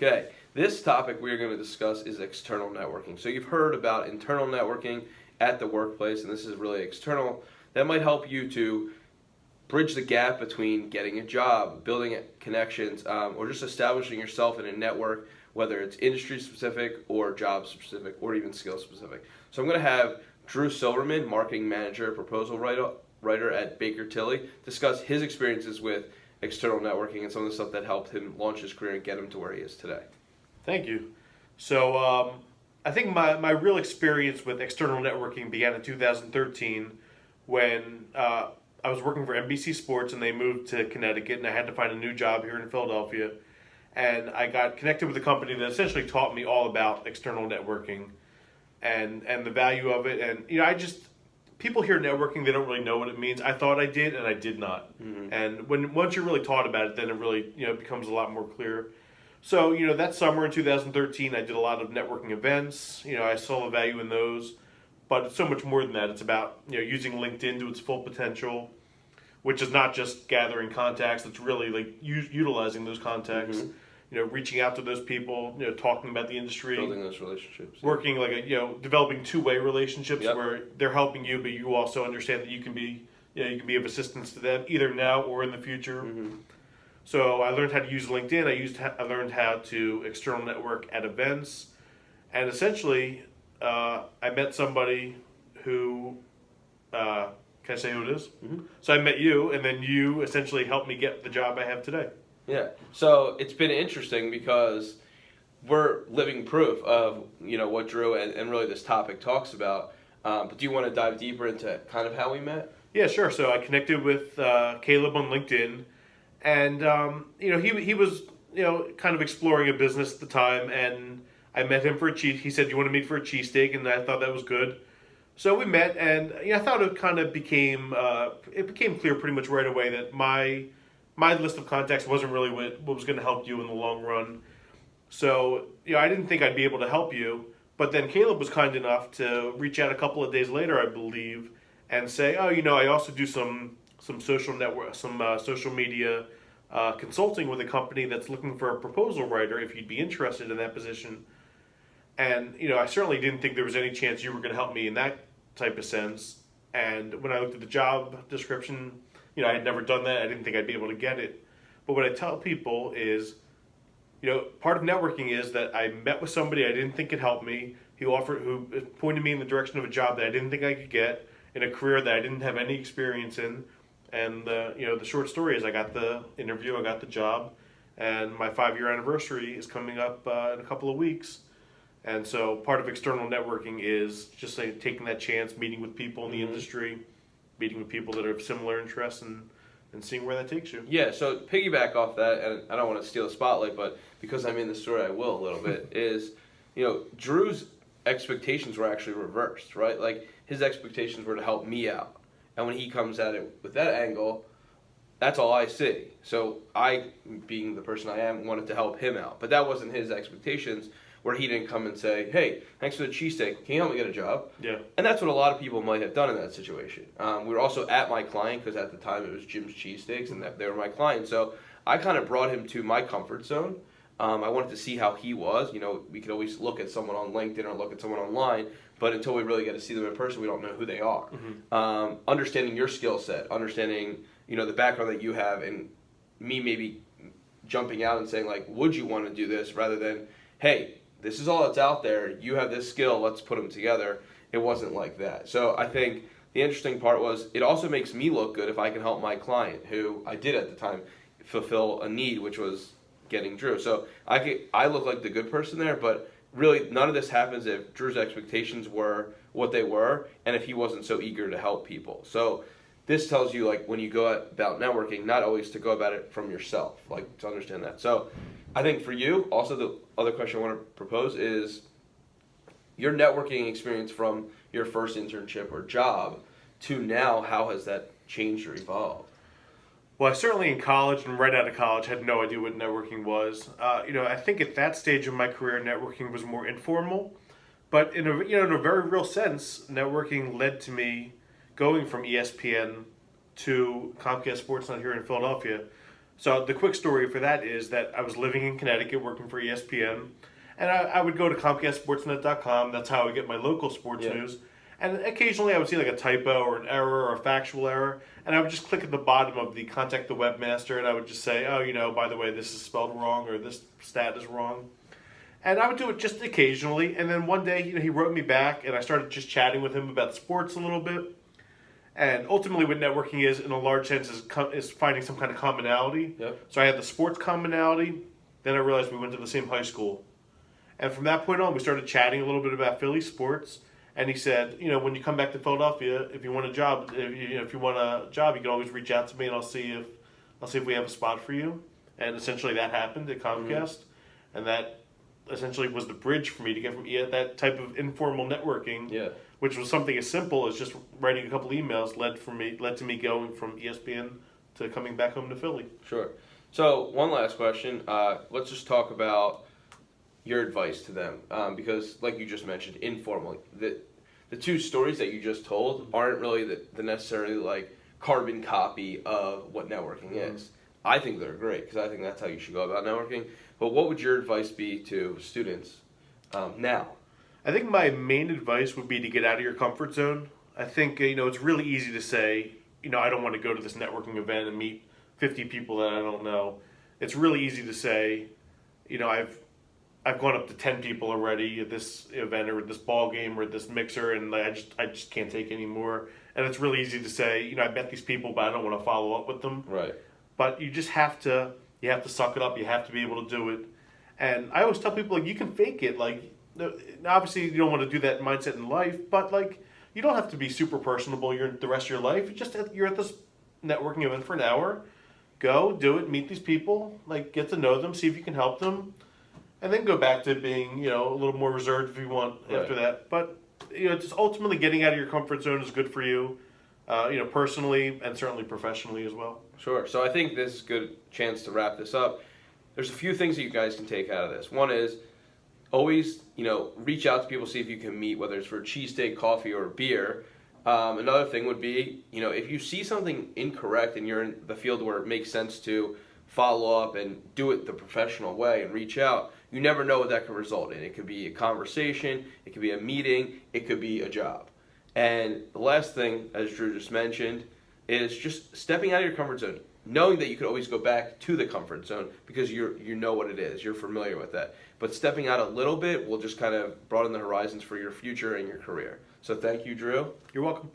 Okay, this topic we are going to discuss is external networking. So you've heard about internal networking at the workplace, and this is really external. That might help you to bridge the gap between getting a job, building connections, or just establishing yourself in a network, whether it's industry specific or job specific or even skill specific. So I'm going to have Drew Silverman, marketing manager, proposal writer at Baker Tilly, discuss his experiences with external networking and some of the stuff that helped him launch his career and get him to where he is today. Thank you. So I think my real experience with external networking began in 2013 when I was working for NBC Sports and they moved to Connecticut, and I had to find a new job here in Philadelphia. And I got connected with a company that essentially taught me all about external networking and the value of it. And people hear networking, they don't really know what it means. I thought I did, and I did not. Mm-hmm. And once you're really taught about it, then it really becomes a lot more clear. So that summer in 2013, I did a lot of networking events. I saw the value in those, but it's so much more than that. It's about using LinkedIn to its full potential, which is not just gathering contacts. It's really like utilizing those contacts. Mm-hmm. Reaching out to those people, talking about the industry, building those relationships, working like developing two-way relationships where they're helping you, but you also understand that you can be of assistance to them either now or in the future. Mm-hmm. So I learned how to use LinkedIn. I learned how to external network at events, and essentially, I met somebody who, can I say who it is? Mm-hmm. So I met you, and then you essentially helped me get the job I have today. Yeah, so it's been interesting because we're living proof of what Drew and really this topic talks about. But do you want to dive deeper into kind of how we met? Yeah, sure. So I connected with Caleb on LinkedIn, and he was kind of exploring a business at the time, and I met him for a cheese. He said, "You want to meet for a cheesesteak?" And I thought that was good. So we met, and I thought it kind of became clear pretty much right away that my list of contacts wasn't really what was going to help you in the long run. So, I didn't think I'd be able to help you. But then Caleb was kind enough to reach out a couple of days later, I believe, and say, I also do some social network, social media consulting with a company that's looking for a proposal writer if you'd be interested in that position. And, I certainly didn't think there was any chance you were going to help me in that type of sense. And when I looked at the job description, I had never done that. I didn't think I'd be able to get it. But what I tell people is, part of networking is that I met with somebody I didn't think could help me, who pointed me in the direction of a job that I didn't think I could get, in a career that I didn't have any experience in. And, the short story is I got the interview, I got the job, and my 5-year anniversary is coming up in a couple of weeks. And so part of external networking is just taking that chance, meeting with people in the industry, meeting with people that are of similar interests, and seeing where that takes you. Yeah, so piggyback off that, and I don't want to steal the spotlight, but because I'm in the story, I will a little bit, is, Drew's expectations were actually reversed, right? Like, his expectations were to help me out. And when he comes at it with that angle, that's all I see. So I, being the person I am, wanted to help him out. But that wasn't his expectations, where he didn't come and say, "Hey, thanks for the cheesesteak. Can you help me get a job?" Yeah. And that's what a lot of people might have done in that situation. We were also at my client, because at the time it was Jim's Cheesesteaks, and they were my client. So I kind of brought him to my comfort zone. I wanted to see how he was. We could always look at someone on LinkedIn or look at someone online, but until we really get to see them in person, we don't know who they are. Mm-hmm. Understanding your skill set, understanding the background that you have, and me maybe jumping out and saying, like, would you want to do this, rather than, hey, this is all that's out there, you have this skill, let's put them together. It wasn't like that. So I think the interesting part was, it also makes me look good if I can help my client, who I did at the time, fulfill a need, which was getting Drew. So I look like the good person there, but really none of this happens if Drew's expectations were what they were, and if he wasn't so eager to help people. So this tells you, like, when you go about networking, not always to go about it from yourself, like, to understand that. So I think for you, also the other question I want to propose is your networking experience from your first internship or job to now, how has that changed or evolved? Well, I certainly in college and right out of college had no idea what networking was. I think at that stage of my career, networking was more informal, but in a very real sense, networking led to me going from ESPN to Comcast Sportsnet here in Philadelphia. So the quick story for that is that I was living in Connecticut working for ESPN, and I would go to ComcastSportsNet.com. That's how I would get my local sports news. And occasionally I would see like a typo or an error or a factual error, and I would just click at the bottom of the contact the webmaster, and I would just say, oh, by the way, this is spelled wrong or this stat is wrong. And I would do it just occasionally, and then one day, he wrote me back, and I started just chatting with him about sports a little bit. And ultimately, what networking is, in a large sense, is finding some kind of commonality. Yep. So I had the sports commonality. Then I realized we went to the same high school, and from that point on, we started chatting a little bit about Philly sports. And he said, when you come back to Philadelphia, if you want a job, if you want a job, you can always reach out to me, and I'll see if we have a spot for you. And essentially, that happened at Comcast, and that essentially was the bridge for me to get from that type of informal networking, which was something as simple as just writing a couple emails, led to me going from ESPN to coming back home to Philly. Sure. So one last question. Let's just talk about your advice to them, because like you just mentioned, informally, the two stories that you just told aren't really the necessarily like carbon copy of what networking is. I think they're great because I think that's how you should go about networking. But what would your advice be to students now? I think my main advice would be to get out of your comfort zone. I think, it's really easy to say, I don't want to go to this networking event and meet 50 people that I don't know. It's really easy to say, I've gone up to 10 people already at this event or at this ball game or at this mixer, and I just can't take any more. And it's really easy to say, I met these people, but I don't want to follow up with them. Right. But you just have to suck it up. You have to be able to do it. And I always tell people, you can fake it. Obviously you don't want to do that mindset in life, but you don't have to be super personable the rest of your life. You're at this networking event for an hour. Go, do it, meet these people, get to know them, see if you can help them. And then go back to being, a little more reserved if you want after that. But, just ultimately getting out of your comfort zone is good for you, personally and certainly professionally as well. Sure. So I think this is a good chance to wrap this up. There's a few things that you guys can take out of this. One is always, reach out to people, see if you can meet, whether it's for a cheesesteak, coffee, or a beer. Another thing would be, if you see something incorrect and you're in the field where it makes sense to follow up and do it the professional way and reach out, you never know what that could result in. It could be a conversation, it could be a meeting, it could be a job. And the last thing, as Drew just mentioned, is just stepping out of your comfort zone, knowing that you could always go back to the comfort zone because you know what it is, you're familiar with that. But stepping out a little bit will just kind of broaden the horizons for your future and your career. So thank you, Drew. You're welcome.